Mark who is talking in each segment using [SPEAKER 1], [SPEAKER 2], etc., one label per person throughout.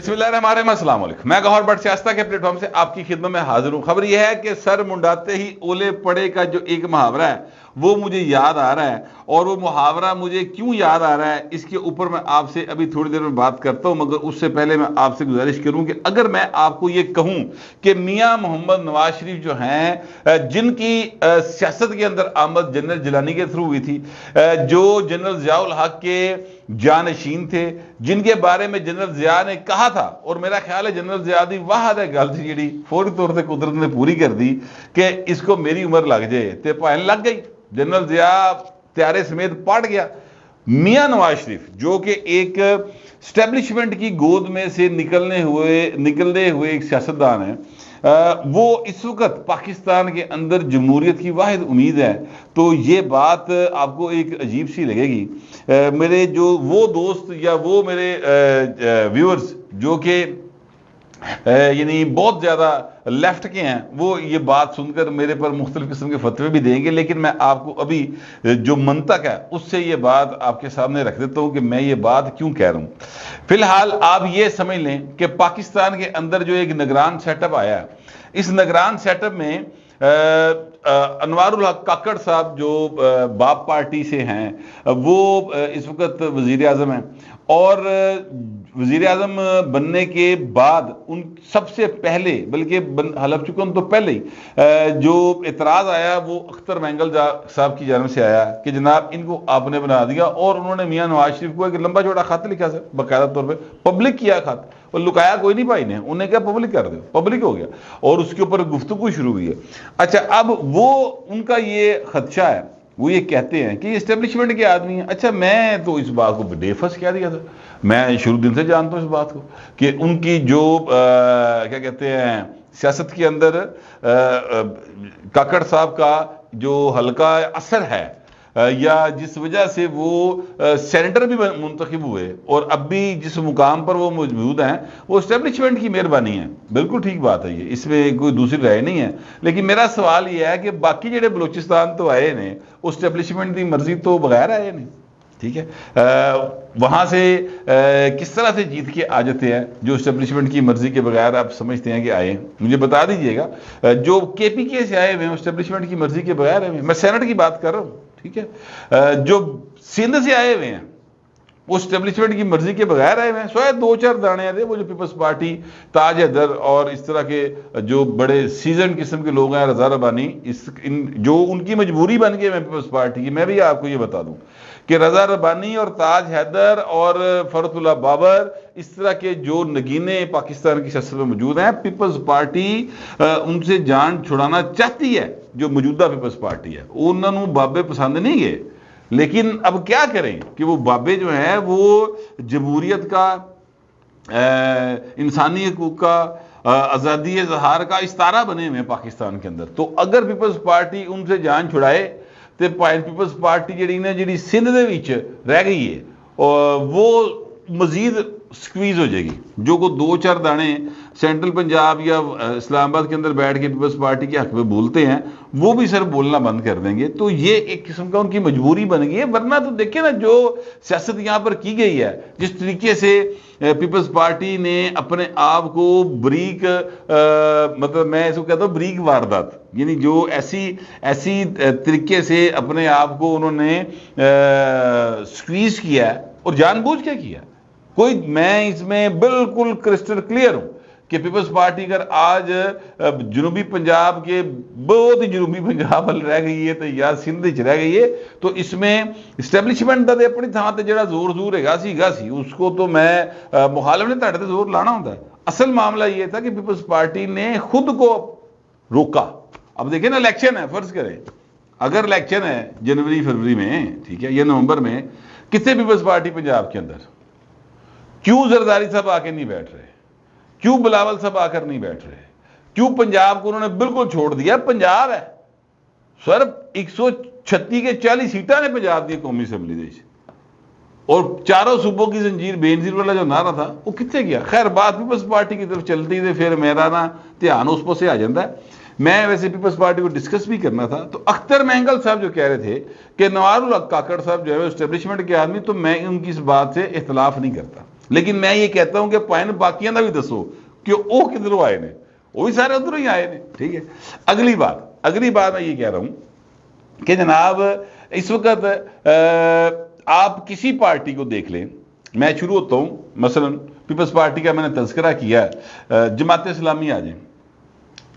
[SPEAKER 1] بسم اللہ الرحمن الرحیم، السلام علیکم۔ میں گوہر بٹ سیاستہ کے پلیٹ فارم سے آپ کی خدمت میں حاضر ہوں۔ خبر یہ ہے کہ سر منڈاتے ہی اولے پڑے کا جو ایک محاورہ ہے وہ مجھے یاد آ رہا ہے، اور وہ محاورہ مجھے کیوں یاد آ رہا ہے اس کے اوپر میں آپ سے ابھی تھوڑی دیر میں بات کرتا ہوں، مگر اس سے پہلے میں آپ سے گزارش کروں کہ اگر میں آپ کو یہ کہوں کہ میاں محمد نواز شریف جو ہیں، جن کی سیاست کے اندر آمد جنرل جیلانی کے تھرو ہوئی تھی، جو جنرل ضیاء الحق کے جانشین تھے، جن کے بارے میں جنرل ضیاء نے کہا تھا، اور میرا خیال ہے جنرل ضیاء دی واحد ہے گل سی جڑی فوری طور سے قدرت نے پوری کر دی کہ اس کو میری عمر لگ جائے تے پائن لگ گئی۔ جنرل ضیاء تیارے سمیت پاٹ گیا۔ میاں نواز شریف جو کہ ایک اسٹیبلشمنٹ کی گود میں سے نکلنے ہوئے ایک سیاستدان ہیں، وہ اس وقت پاکستان کے اندر جمہوریت کی واحد امید ہے، تو یہ بات آپ کو ایک عجیب سی لگے گی۔ میرے جو وہ دوست یا وہ میرے ویورز جو کہ یعنی بہت زیادہ لیفٹ کے ہیں، وہ یہ بات سن کر میرے پر مختلف قسم کے فتوے بھی دیں گے، لیکن میں آپ کو ابھی جو منطق ہے اس سے یہ بات آپ کے سامنے رکھ دیتا ہوں کہ میں یہ بات کیوں کہہ رہا ہوں۔ فی الحال آپ یہ سمجھ لیں کہ پاکستان کے اندر جو ایک نگران سیٹ اپ آیا ہے، اس نگران سیٹ اپ میں انوار الحق کاکڑ صاحب جو باپ پارٹی سے ہیں، وہ اس وقت وزیر اعظم ہیں، اور وزیر اعظم بننے کے بعد ان سب سے پہلے، بلکہ حلف چکن تو پہلے ہی جو اعتراض آیا وہ اختر مینگل صاحب کی جانب سے آیا کہ جناب ان کو آپ نے بنا دیا، اور انہوں نے میاں نواز شریف کو ایک لمبا چوڑا خط لکھا سر، باقاعدہ طور پہ پبلک کیا خط، اور لکایا کوئی نہیں بھائی نے، انہوں نے کہا پبلک کر دو، پبلک ہو گیا، اور اس کے اوپر گفتگو شروع ہوئی ہے۔ اچھا، اب وہ ان کا یہ خدشہ ہے، وہ یہ کہتے ہیں کہ یہ اسٹیبلشمنٹ کے آدمی ہیں۔ اچھا، میں تو اس بات کو بے فس کہہ دیا تھا، میں شروع دن سے جانتا ہوں اس بات کو کہ ان کی جو کیا کہتے ہیں سیاست کے اندر کاکڑ صاحب کا جو حلقہ اثر ہے، یا جس وجہ سے وہ سینیٹر بھی منتخب ہوئے اور اب بھی جس مقام پر وہ موجود ہیں، وہ اسٹیبلشمنٹ کی مہربانی ہے۔ بالکل ٹھیک بات ہے، یہ اس میں کوئی دوسری رائے نہیں ہے، لیکن میرا سوال یہ ہے کہ باقی جڑے بلوچستان تو آئے نے، وہ اسٹیبلشمنٹ کی مرضی تو بغیر آئے نہیں، ٹھیک ہے، وہاں سے کس طرح سے جیت کے آ جاتے ہیں جو اسٹیبلشمنٹ کی مرضی کے بغیر آپ سمجھتے ہیں کہ آئے ہیں؟ مجھے بتا دیجئے گا۔ جو کے پی کے سے آئے ہوئے ہیں اسٹیبلشمنٹ کی مرضی کے بغیر آئے ہوئے ہیں، میں سینٹ کی بات کر رہا ہوں، ٹھیک ہے، جو سندھ سے آئے ہوئے ہیں وہ اسٹیبلشمنٹ کی مرضی کے بغیر آئے ہوئے ہیں، شاید دو چار دانے تھے وہ جو پیپلز پارٹی، تاج حیدر اور اس طرح کے جو بڑے سیزن قسم کے لوگ ہیں، رضا ربانی، جو ان کی مجبوری بن گئے ہیں پیپلز پارٹی کی۔ میں بھی آپ کو یہ بتا دوں کہ رضا ربانی اور تاج حیدر اور فرت اللہ بابر، اس طرح کے جو نگینے پاکستان کی سیاست میں موجود ہیں، پیپلز پارٹی ان سے جان چھڑانا چاہتی ہے، جو موجودہ پیپلز پارٹی ہے۔ انہوں نے بابے پسند نہیں گئے، لیکن اب کیا کریں کہ وہ بابے جو ہیں وہ جمہوریت کا، انسانی حقوق کا، آزادی اظہار کا استارہ بنے ہوئے ہیں پاکستان کے اندر۔ تو اگر پیپلز پارٹی ان سے جان چھڑائے تو پیپلز پارٹی جڑی سندھ دے وچ رہ گئی ہے، وہ مزید سکویز ہو جائے گی۔ جو کو دو چار دانے سینٹرل پنجاب یا اسلام آباد کے اندر بیٹھ کے پیپلز پارٹی کے حق میں بولتے ہیں، وہ بھی سر بولنا بند کر دیں گے۔ تو یہ ایک قسم کا ان کی مجبوری بن گئی ہے، ورنہ تو دیکھیں نا جو سیاست یہاں پر کی گئی ہے، جس طریقے سے پیپلز پارٹی نے اپنے آپ کو بریک، مطلب میں اس کو کہتا ہوں بریک واردات، یعنی جو ایسی طریقے سے اپنے آپ کو انہوں نے سکویز کیا ہے، اور جان بوجھ کے کیا ہے۔ میں اس میں بالکل کرسٹل کلیئر ہوں کہ پیپلز پارٹی اگر آج جنوبی پنجاب کے بہت ہی جنوبی پنجاب وال رہ گئی ہے، تو یا سندھ رہ گئی ہے، تو اس میں اسٹیبلشمنٹ کا اپنی تھان تے جڑا زور ہے گا سی اس کو تو میں مخالف نے تہاڈے تے زور لانا ہوتا ہے۔ اصل معاملہ یہ تھا کہ پیپلز پارٹی نے خود کو روکا۔ اب دیکھیں نا، الیکشن ہے، فرض کریں اگر الیکشن ہے جنوری فروری میں، ٹھیک ہے، یا نومبر میں، کتنے پیپلز پارٹی پنجاب کے اندر؟ کیوں زرداری صاحب آ کے نہیں بیٹھ رہے؟ کیوں بلاول صاحب آ کر نہیں بیٹھ رہے؟ کیوں پنجاب کو انہوں نے بالکل چھوڑ دیا؟ پنجاب ہے سر، 136 کے 40 سیٹاں نے پنجاب دی قومی اسمبلی دے، اور چاروں صوبوں کی زنجیر بے نظیر والا جو نعرہ تھا وہ کتنے گیا؟ خیر بات پیپلز پارٹی کی طرف چلتی تھی، پھر میرا نا دھیان اس پر سے آ جاتا ہے۔ میں ویسے پیپلز پارٹی کو ڈسکس بھی کرنا تھا، تو اختر مینگل صاحب جو کہہ رہے تھے کہ نوار الحق کاکڑ صاحب جو ہے اسٹیبلشمنٹ کے آدمی، تو میں ان کی اس بات سے اختلاف نہیں کرتا۔ لیکن میں یہ کہتا ہوں کہ پوائنٹ باقیاں دا بھی دسو کہ وہ کدھروں آئے نے، وہ بھی سارے ادھروں ہی آئے نے. ٹھیک ہے. اگلی بات میں یہ کہہ رہا ہوں کہ جناب اس وقت آپ کسی پارٹی کو دیکھ لیں. میں شروع ہوتا ہوں مثلا پیپلز پارٹی کا میں نے تذکرہ کیا ہے، جماعت اسلامی آ جائیں.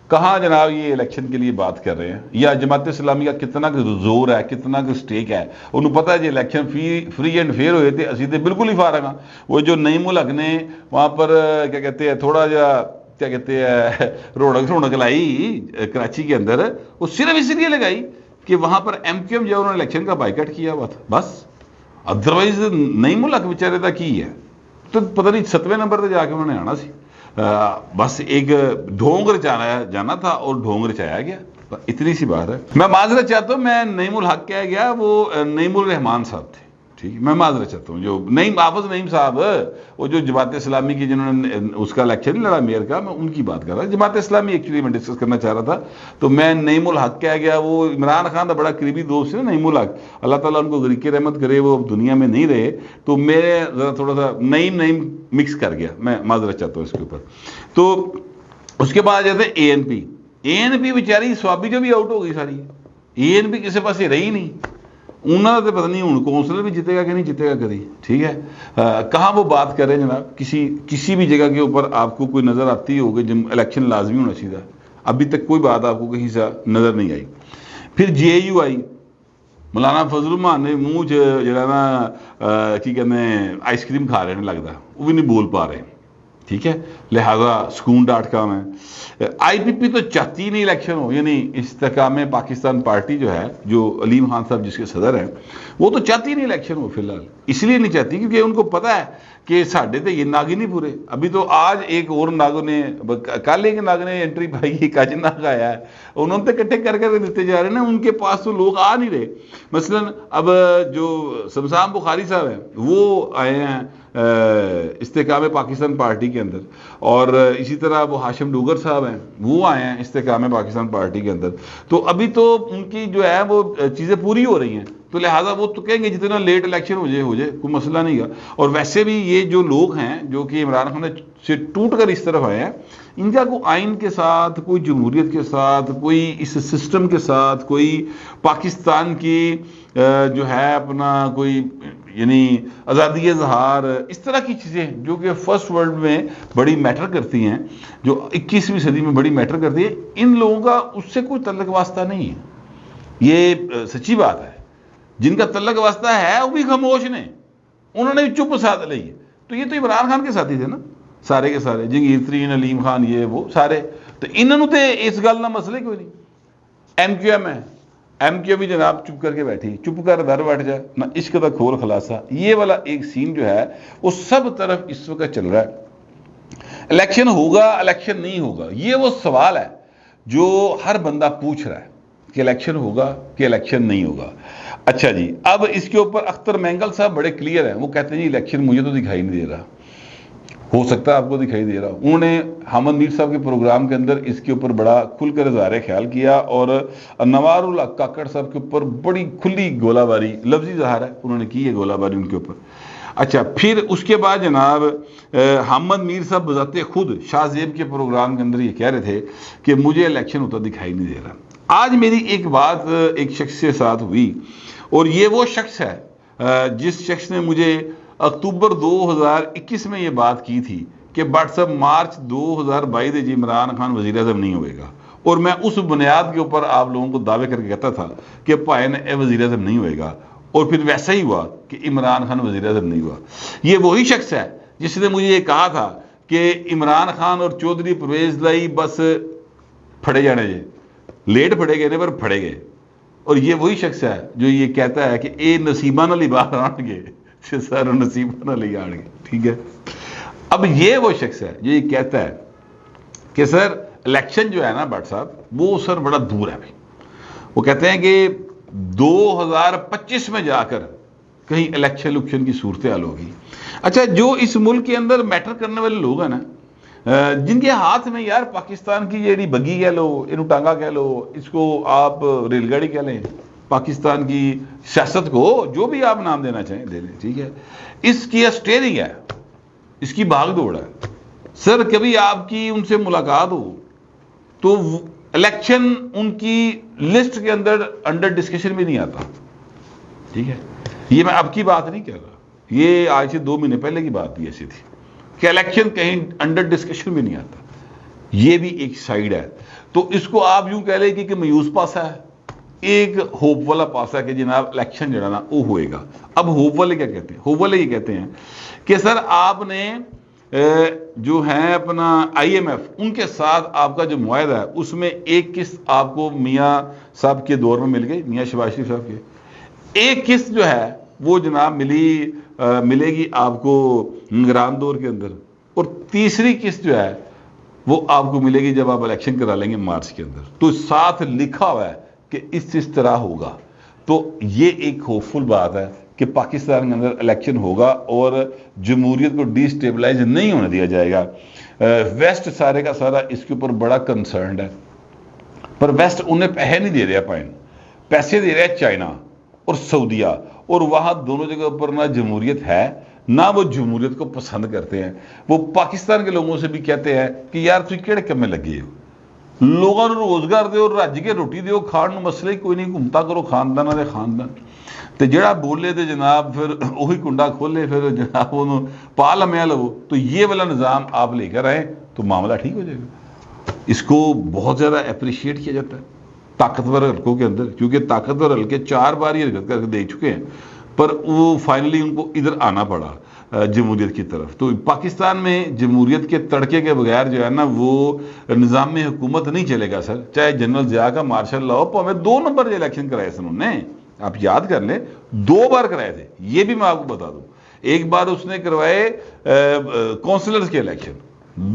[SPEAKER 1] کہاں جناب یہ الیکشن کے لیے بات کر رہے ہیں، یا جماعت اسلامی کا کتنا زور ہے، کتنا سٹیک ہے. انہوں پتا ہے جی الیکشن فری اینڈ فیئر ہوئے تھے، اسی تے بالکل ہی فارغ ہاں. وہ جو نعیم الحق نے وہاں پر کیا کہتے ہیں تھوڑا جا کیا کہتے ہیں رونق لائی کراچی کے اندر، وہ صرف اس لیے لگائی کہ وہاں پر ایم کیو ایم جو انہوں نے الیکشن کا بائیکاٹ کیا ہوا تھا بس. ادروائز نعیم الحق بیچارے کا کی ہے تو پتہ نہیں 7ویں نمبر پہ جا کے انہوں نے آنا سی. بس ایک ڈھونگ رچایا جانا تھا اور ڈھونگ رچایا گیا. اتنی سی بات ہے. میں معذرت چاہتا ہوں، میں نعیم الحق کہہ گیا، وہ نعیم الرحمان صاحب تھے. ٹھیک ہے، میں معذرت چاہتا ہوں. جو حافظ نعیم صاحب وہ جو جماعت اسلامی کی جنہوں نے اس کا الیکشن نہیں لڑا میئر کا، میں ان کی بات کر رہا ہوں. جماعت اسلامی ایکچولی میں ڈسکس کرنا چاہ رہا تھا تو میں نعیم الحق کہہ گیا. وہ عمران خان کا بڑا قریبی دوست ہے نعیم الحق، اللہ تعالیٰ ان کو غریق رحمت کرے، وہ اب دنیا میں نہیں رہے. تو میرے ذرا تھوڑا سا نعیم مکس کر گیا، میں معذرت چاہتا ہوں اس کے اوپر. تو اس کے بعد جاتے اے این پی بیچاری سوابی جو بھی آؤٹ ہو گئی ساری. اے این پی کسی پاس رہی نہیں. انہوں نے پتہ نہیں ہوں کونسلر بھی جیتے گا کہ نہیں جیتے گا کبھی. ٹھیک ہے. کہاں وہ بات کریں جناب، کسی بھی جگہ کے اوپر آپ کو کوئی نظر آتی ہوگی جب الیکشن لازمی ہونا چاہیے. ابھی تک کوئی بات آپ کو کہیں سے نظر نہیں آئی. پھر جے یو آئی، مولانا فضل الرحمان نے منہ جڑا نا کی کہتے ہیں آئس کریم کھا رہے ہیں لگتا، وہ بھی نہیں بول پا رہے. ٹھیک ہے. لہذا سکون.com ہے. آئی پی پی تو چاہتی نہیں الیکشن ہو، یعنی استحکام پاکستان پارٹی جو ہے، جو علیم خان صاحب جس کے صدر ہیں، وہ تو چاہتی نہیں الیکشن ہو. فی الحال اس لیے نہیں چاہتی کیونکہ ان کو پتا ہے کہ ساڈے تو یہ ناگ ہی نہیں پورے. ابھی تو آج ایک اور ناگ نے، کل ایک ناگ نے انٹری پائی، ایک اج ناگ آیا ہے، انہوں نے اکٹھے کر کے دیتے جا رہے ہیں. ان کے پاس تو لوگ آ نہیں رہے. مثلا اب جو سمسام بخاری صاحب ہیں وہ آئے ہیں استحکام پاکستان پارٹی کے اندر، اور اسی طرح وہ ہاشم ڈوگر صاحب ہیں وہ آئے ہیں استحکام پاکستان پارٹی کے اندر. تو ابھی تو ان کی جو ہے وہ چیزیں پوری ہو رہی ہیں، تو لہٰذا وہ تو کہیں گے جتنا لیٹ الیکشن ہو جائے کوئی مسئلہ نہیں گا. اور ویسے بھی یہ جو لوگ ہیں جو کہ عمران خان سے ٹوٹ کر اس طرف آئے ہیں، ان کا کوئی آئین کے ساتھ، کوئی جمہوریت کے ساتھ، کوئی اس سسٹم کے ساتھ، کوئی پاکستان کی جو ہے اپنا کوئی یعنی آزادی اظہار، اس طرح کی چیزیں جو کہ فرسٹ ورلڈ میں بڑی میٹر کرتی ہیں، جو 21ویں صدی میں بڑی میٹر کرتی ہے، ان لوگوں کا اس سے کوئی تعلق واسطہ نہیں ہے. یہ سچی بات ہے. جن کا تعلق واسطہ ہے وہ بھی خاموش نے، انہوں نے بھی چپ ساتھ لی ہے. تو یہ تو عمران خان کے ساتھی تھے نا سارے کے سارے، جنگیر ترین، علیم خان، یہ وہ سارے. تو انہوں نے اس گل نہ مسئلے کوئی نہیں. ایم کیو ایم ہے، ایم کیو بھی جناب چپ کر کے بیٹھی، چپ کر در بیٹھ جائے نہ عشق کا کھول خلاصہ. یہ والا ایک سین جو ہے وہ سب طرف اس وقت چل رہا ہے. الیکشن ہوگا، الیکشن نہیں ہوگا، یہ وہ سوال ہے جو ہر بندہ پوچھ رہا ہے کہ الیکشن ہوگا کہ الیکشن نہیں ہوگا. اچھا جی، اب اس کے اوپر اختر مینگل صاحب بڑے کلیئر ہیں. وہ کہتے ہیں جی الیکشن مجھے تو دکھائی نہیں دے رہا. ہو سکتا ہے آپ کو دکھائی دے رہا. انہوں نے حامد میر صاحب کے پروگرام کے اندر اس کے اوپر بڑا کھل کر اظہار خیال کیا، اور نوار الحق کاکڑ صاحب کے اوپر بڑی کھلی گولہ باری، لفظی اظہار ہے، انہوں نے کی ہے گولہ باری ان کے اوپر. اچھا، پھر اس کے بعد جناب حامد میر صاحب بذات خود شاہ زیب کے پروگرام کے اندر یہ کہہ رہے تھے کہ مجھے الیکشن ہوتا دکھائی نہیں دے رہا. آج میری ایک بات ایک شخص کے ساتھ ہوئی، اور یہ وہ شخص ہے جس شخص نے مجھے اکتوبر 2021 میں یہ بات کی تھی کہ بٹ صاحب مارچ 2022 جی عمران خان وزیر اعظم نہیں ہوئے گا. اور میں اس بنیاد کے اوپر آپ لوگوں کو دعوے کر کے کہتا تھا کہ بھائی نے وزیر اعظم نہیں ہوئے گا، اور پھر ویسا ہی ہوا کہ عمران خان وزیر اعظم نہیں ہوا. یہ وہی شخص ہے جس نے مجھے یہ کہا تھا کہ عمران خان اور چودھری پرویز لائی بس پھڑے جانے جے، لیٹ پھڑے گئے پر پھڑے گئے. اور یہ وہی شخص ہے جو یہ کہتا ہے کہ اے نصیبہ نہ لی باہر آن گے، سر نصیبہ نہ لی آن گے. ٹھیک ہے. اب یہ وہ شخص ہے جو یہ کہتا ہے کہ سر الیکشن جو ہے نا بٹ صاحب وہ سر بڑا دور ہے. وہ کہتے ہیں کہ 2025 میں جا کر کہیں الیکشن کی صورتحال ہوگی. اچھا، جو اس ملک کے اندر میٹر کرنے والے لوگ ہیں نا، جن کے ہاتھ میں یار پاکستان کی یہ بگی کہہ لو، انو ٹانگا کہہ لو، اس کو آپ ریل گاڑی کہہ لیں، پاکستان کی سیاست کو جو بھی آپ نام دینا چاہیں دے لیں. ٹھیک ہے. اس کی اسٹیئرنگ ہے اس کی بھاگ دوڑ ہے. سر کبھی آپ کی ان سے ملاقات ہو تو الیکشن ان کی لسٹ کے اندر انڈر ڈسکشن بھی نہیں آتا. ٹھیک ہے, یہ میں اب کی بات نہیں کر رہا, یہ آج سے 2 مہینے پہلے کی بات بھی ایسی تھی کہ الیکشن کہیں انڈر ڈسکشن بھی نہیں آتا. یہ بھی ایک سائیڈ ہے. تو اس کو آپ یوں کہہ لیں کہ مایوس پاسا ہے, ایک ہوپ والا پاسا ہے کہ جناب الیکشن جو ہے نا وہ ہوئے گا. اب ہوپ والے کیا کہتے ہیں؟ ہوپ والے یہ کہتے ہیں کہ سر آپ نے جو ہے اپنا IMF ان کے ساتھ آپ کا جو معاہدہ ہے اس میں ایک قسط آپ کو میاں صاحب کے دور میں مل گئی, میاں شہباز شریف صاحب کے. ایک قسط جو ہے وہ جناب ملے گی آپ کو نگران دور کے اندر, اور تیسری قسط جو ہے وہ آپ کو ملے گی جب آپ الیکشن کرا لیں گے مارچ کے اندر. تو ساتھ لکھا ہوا ہے کہ اس طرح ہوگا. تو یہ ایک ہوپ فل بات ہے کہ پاکستان کے اندر الیکشن ہوگا اور جمہوریت کو ڈی سٹیبلائز نہیں ہونے دیا جائے گا. ویسٹ سارے کا سارا اس کے اوپر بڑا کنسرنڈ ہے, پر ویسٹ انہیں پیسے نہیں دے رہا, پیسے دے رہا ہے چائنا اور سعودیہ, اور وہاں دونوں جگہ پر نہ جمہوریت ہے نہ وہ جمہوریت کو پسند کرتے ہیں. وہ پاکستان کے لوگوں سے بھی کہتے ہیں کہ یار تھی کہڑے کمے لگے ہو, لوگوں نے روزگار دیو, رج کے روٹی دیو, کھان مسئلہ ہی کوئی نہیں, گھومتا کرو خاندان والے خاندان. تو جڑا بولے تو جناب پھر وہی کنڈا کھولے, پھر جناب انہوں پا لمیا لو. تو یہ والا نظام آپ لے کر آئیں تو معاملہ ٹھیک ہو جائے گا. اس کو بہت زیادہ اپریشیٹ کیا جاتا ہے طاقتور حلقوں کے اندر, کیونکہ طاقتور حلقے 4 بار یہ حرکت کر کے دے چکے ہیں, پر وہ فائنلی ان کو ادھر آنا پڑا جمہوریت کی طرف. تو پاکستان میں جمہوریت کے تڑکے کے بغیر جو ہے نا وہ نظام حکومت نہیں چلے گا سر. چاہے جنرل ضیاء کا مارشل لا ہو, تو ہمیں 2 نمبر جو الیکشن کرائے تھے انہوں نے, آپ یاد کر لیں 2 بار کرائے تھے. یہ بھی میں آپ کو بتا دوں, ایک بار اس نے کروائے کونسلرز کے الیکشن,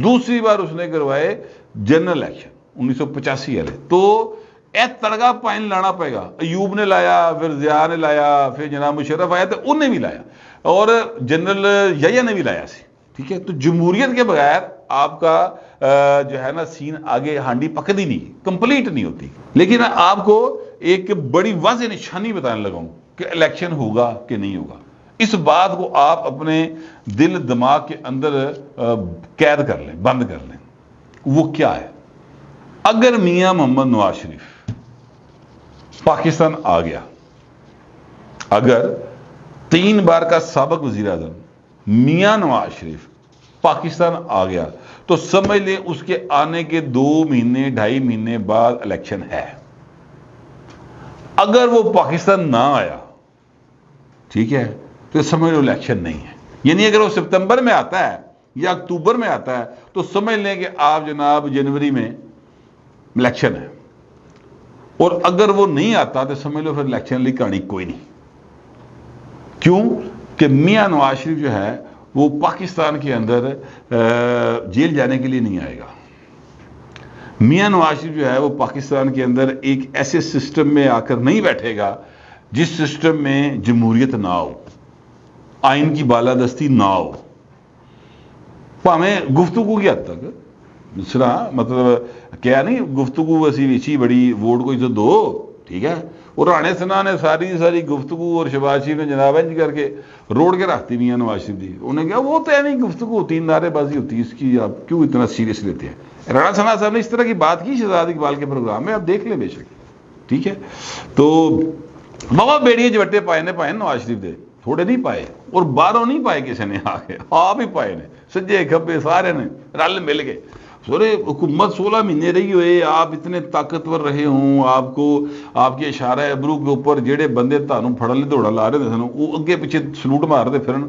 [SPEAKER 1] دوسری بار اس نے کروائے جنرل الیکشن 1985 والے. تو تڑکا پائن لانا پائے گا. ایوب نے لایا, پھر ضیاء نے لایا, پھر جناب مشرف آیا تو انہیں بھی لایا, اور جنرل یحییٰ نے بھی لایا سی. ٹھیک ہے, تو جمہوریت کے بغیر آپ کا جو ہے نا سین آگے ہانڈی پکڑی نہیں, کمپلیٹ نہیں ہوتی. لیکن آپ کو ایک بڑی واضح نشانی بتانے لگا ہوں کہ الیکشن ہوگا کہ نہیں ہوگا. اس بات کو آپ اپنے دل دماغ کے اندر قید کر لیں, بند کر لیں. وہ کیا ہے؟ اگر میاں محمد نواز شریف پاکستان آ گیا, اگر 3 بار کا سابق وزیر اعظم میاں نواز شریف پاکستان آ گیا, تو سمجھ لیں اس کے آنے کے 2 مہینے 2.5 مہینے بعد الیکشن ہے. اگر وہ پاکستان نہ آیا, ٹھیک ہے, تو سمجھ لو الیکشن نہیں ہے. یعنی اگر وہ ستمبر میں آتا ہے یا اکتوبر میں آتا ہے تو سمجھ لیں کہ آپ جناب جنوری میں الیکشن ہے, اور اگر وہ نہیں آتا تو سمجھ لو پھر الیکشن لی کہانی کوئی نہیں. کیوں کہ میاں نواز شریف جو ہے وہ پاکستان کے اندر جیل جانے کے لیے نہیں آئے گا. میاں نواز شریف جو ہے وہ پاکستان کے اندر ایک ایسے سسٹم میں آ کر نہیں بیٹھے گا جس سسٹم میں جمہوریت نہ ہو, آئین کی بالادستی نہ ہو. ہمیں گفتگو کی حد تک مطلب کیا نہیں, گفتگو ویسی بڑی ووٹ کو عزت دو, ٹھیک ہے. اور رانے سنا نے ساری گفتگو, اور شہباز شریف نے جناب انج کر کے روڑ کے رکھتی میاں نواز شریف دی. انہیں کہا وہ تو ہے نہیں, گفتگو ہوتی, نعرے بازی ہوتی, اس کی آپ کیوں اتنا سیریس لیتے ہیں. رانا ثنا صاحب نے اس طرح کی بات کی شہزاد اقبال کے پروگرام میں, آپ دیکھ لیں بے شک. ٹھیک ہے, تو بابا بیڑیے جوٹے پائے نواز شریف دے, تھوڑے نہیں پائے, اور باہروں نہیں پائے کسی نے, آ کے آپ ہی پائے نے, سجے کھبے سارے نے رل مل گئے. سورے حکومت 16 مہینے رہی ہوئے, آپ اتنے طاقتور رہے ہوں, آپ کو آپ کے اشارہ ابرو کے اوپر جڑے بندے تانوں پھڑن لے دوڑا لا رہے تھے وہ اگے پیچھے سلوٹ مارتے پھرن,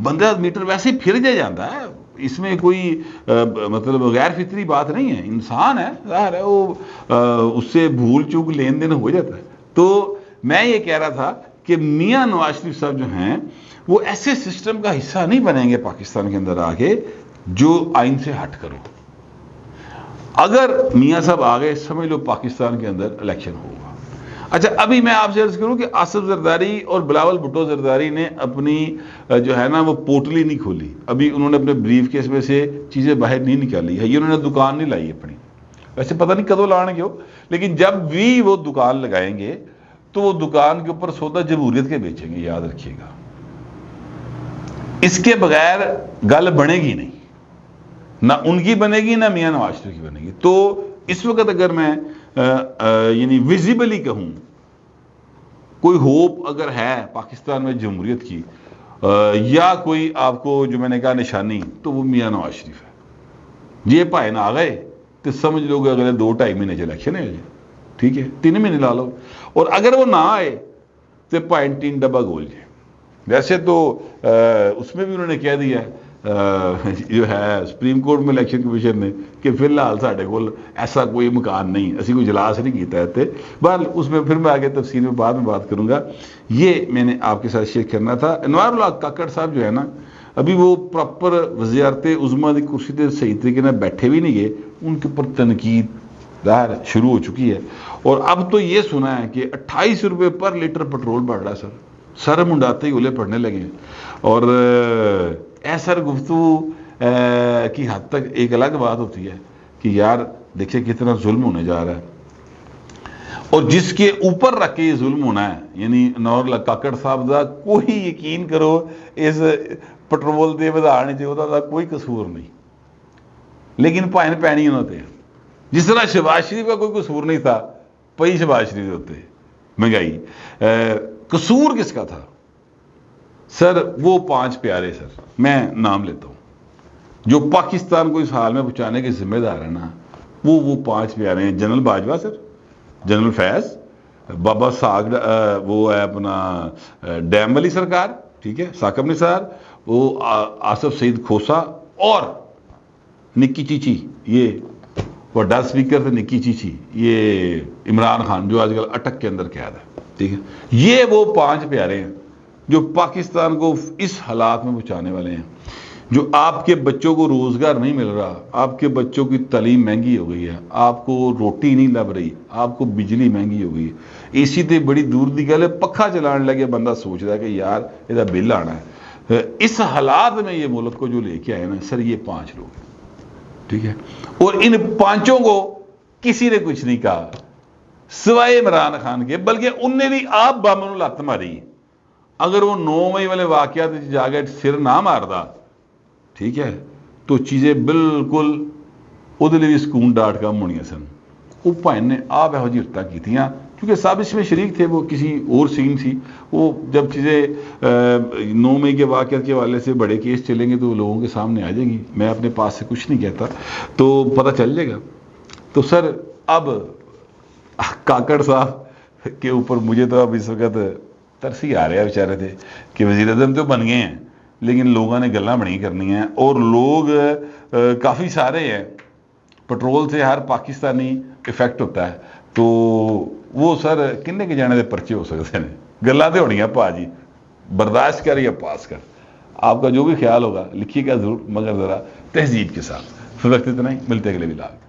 [SPEAKER 1] بندہ میٹر ویسے ہی پھر جائے جاتا ہے. اس میں کوئی مطلب غیر فطری بات نہیں ہے, انسان ہے, ظاہر ہے وہ اس سے بھول چوک لین دین ہو جاتا ہے. تو میں یہ کہہ رہا تھا کہ میاں نواز شریف صاحب جو ہیں وہ ایسے سسٹم کا حصہ نہیں بنیں گے پاکستان کے اندر آگے جو آئین سے ہٹ کرو. اگر میاں صاحب آگے سمجھ لو پاکستان کے اندر الیکشن ہوگا. اچھا, ابھی میں آپ سے عرض کروں کہ آصف زرداری اور بلاول بھٹو زرداری نے اپنی جو ہے نا وہ پوٹلی نہیں کھولی. ابھی انہوں نے اپنے بریف کیس میں سے چیزیں باہر نہیں نکالی ہے, یہ انہوں نے دکان نہیں لائی اپنی. ویسے پتہ نہیں کدو لان گے, لیکن جب بھی وہ دکان لگائیں گے تو وہ دکان کے اوپر سودا جمہوریت کے بیچیں گے, یاد رکھیے گا. اس کے بغیر گل بنے گی نہیں، نہ ان کی بنے گی نہ میاں نواز شریف کی بنے گی۔ تو اس وقت اگر میں یعنی ویزیبلی کہوں کوئی ہوپ اگر ہے پاکستان میں جمہوریت کی یا کوئی آپ کو جو میں نے کہا نشانی، تو وہ میاں نواز شریف ہے۔ یہ پائے نہ آ گئے تو سمجھ لو کہ اگلے 2-2.5 مہینے الیکشن ہے، ٹھیک ہے، 3 مہینے لا لو، اور اگر وہ نہ آئے تو پائن 3 ڈبہ گول جائے۔ ویسے تو اس میں بھی انہوں نے کہہ دیا جو ہے سپریم کورٹ میں الیکشن کمیشن نے کہ فی الحال ساڈے کول ایسا کوئی مکان نہیں، اسی کوئی اجلاس نہیں کیتا ہے۔ بہرحال اس میں پھر میں آگے تفصیل میں بعد میں بات کروں گا۔ یہ میں نے آپ کے ساتھ شیئر کرنا تھا۔ انوار اللہ کاکڑ صاحب جو ہے نا، ابھی وہ پراپر وزارت عظمیٰ کی کرسی سے صحیح طریقے سے بیٹھے بھی نہیں گئے، ان کے اوپر تنقید ظاہر شروع ہو چکی ہے۔ اور اب تو یہ سنا ہے کہ 28 روپے پر لیٹر پٹرول بڑھ رہا ہے، سر منڈاتے ہی اولے پڑنے لگے ہیں۔ اور ایسا گفتگو کی حد تک ایک الگ بات ہوتی ہے کہ یار دیکھیں کتنا ظلم ہونے جا رہا ہے، اور جس کے اوپر رکھ کے یہ ظلم ہونا ہے، یعنی انوار اللہ کاکڑ صاحب دا کوئی یقین کرو اس پٹرول دے ودھانے چاہیے کوئی قصور نہیں، لیکن پائن پینی ہوتے ہیں۔ جس طرح شہباز شریف کا کوئی قصور نہیں تھا، پئی شہباز شریف ہوتے مہنگائی۔ قصور کس کا تھا سر؟ وہ 5 پیارے، سر میں نام لیتا ہوں، جو پاکستان کو اس حال میں پہنچانے کے ذمہ دار ہے نا، وہ 5 پیارے ہیں۔ جنرل باجوہ سر، جنرل فیض، بابا ساگ، وہ ہے اپنا ڈیم والی سرکار، ٹھیک ہے، ثاقب نثار، وہ آصف سعید کھوسا، اور نکی چیچی، یہ بڑا سپیکر تھے نکی چیچی، یہ عمران خان جو آج کل اٹک کے اندر قید ہے، ٹھیک ہے۔ یہ وہ 5 پیارے ہیں جو پاکستان کو اس حالات میں پہنچانے والے ہیں۔ جو آپ کے بچوں کو روزگار نہیں مل رہا، آپ کے بچوں کی تعلیم مہنگی ہو گئی ہے، آپ کو روٹی نہیں لب رہی، آپ کو بجلی مہنگی ہو گئی ہے، اسی تے بڑی دور دی گل ہے، پکھا چلانے لگے بندہ سوچ رہا ہے کہ یار یہ بل آنا ہے۔ اس حالات میں یہ ملک کو جو لے کے آئے نا سر، یہ 5 لوگ ہیں، ٹھیک ہے، اور ان 5 کو کسی نے کچھ نہیں کہا سوائے عمران خان کے، بلکہ ان نے بھی آپ بامن لت ماری۔ اگر وہ 9 مئی والے واقعات جا کے سر نہ ماردا، ٹھیک ہے، تو چیزیں بالکل ادھر بھی سکون ڈاٹ کم ہونی سن۔ وہ بھائن نے آپ یہو جی حرکتاں کیتیاں، کیونکہ صاحب اس میں شریک تھے، وہ کسی اور سین سی۔ وہ جب چیزیں 9 مئی کے واقعات کے حوالے سے بڑے کیس چلیں گے تو وہ لوگوں کے سامنے آ جائیں گی، میں اپنے پاس سے کچھ نہیں کہتا، تو پتہ چل جائے گا۔ تو سر اب کاکڑ صاحب کے اوپر مجھے تو اب اس وقت ترسی آ رہا ہے، بیچارے تھے کہ وزیر اعظم تو بن گئے ہیں، لیکن لوگوں نے گلاں بڑی کرنی ہیں، اور لوگ کافی سارے ہیں، پٹرول سے ہر پاکستانی افیکٹ ہوتا ہے، تو وہ سر کنے کے جانے دے پرچے ہو سکتے ہیں، گلاں تے ہونیاں پا جی، برداشت کر یا پاس کر۔ آپ کا جو بھی خیال ہوگا لکھیے گا ضرور، مگر ذرا تہذیب کے ساتھ۔ فی وقت اتنا ہی، ملتے اگلے ولاگ۔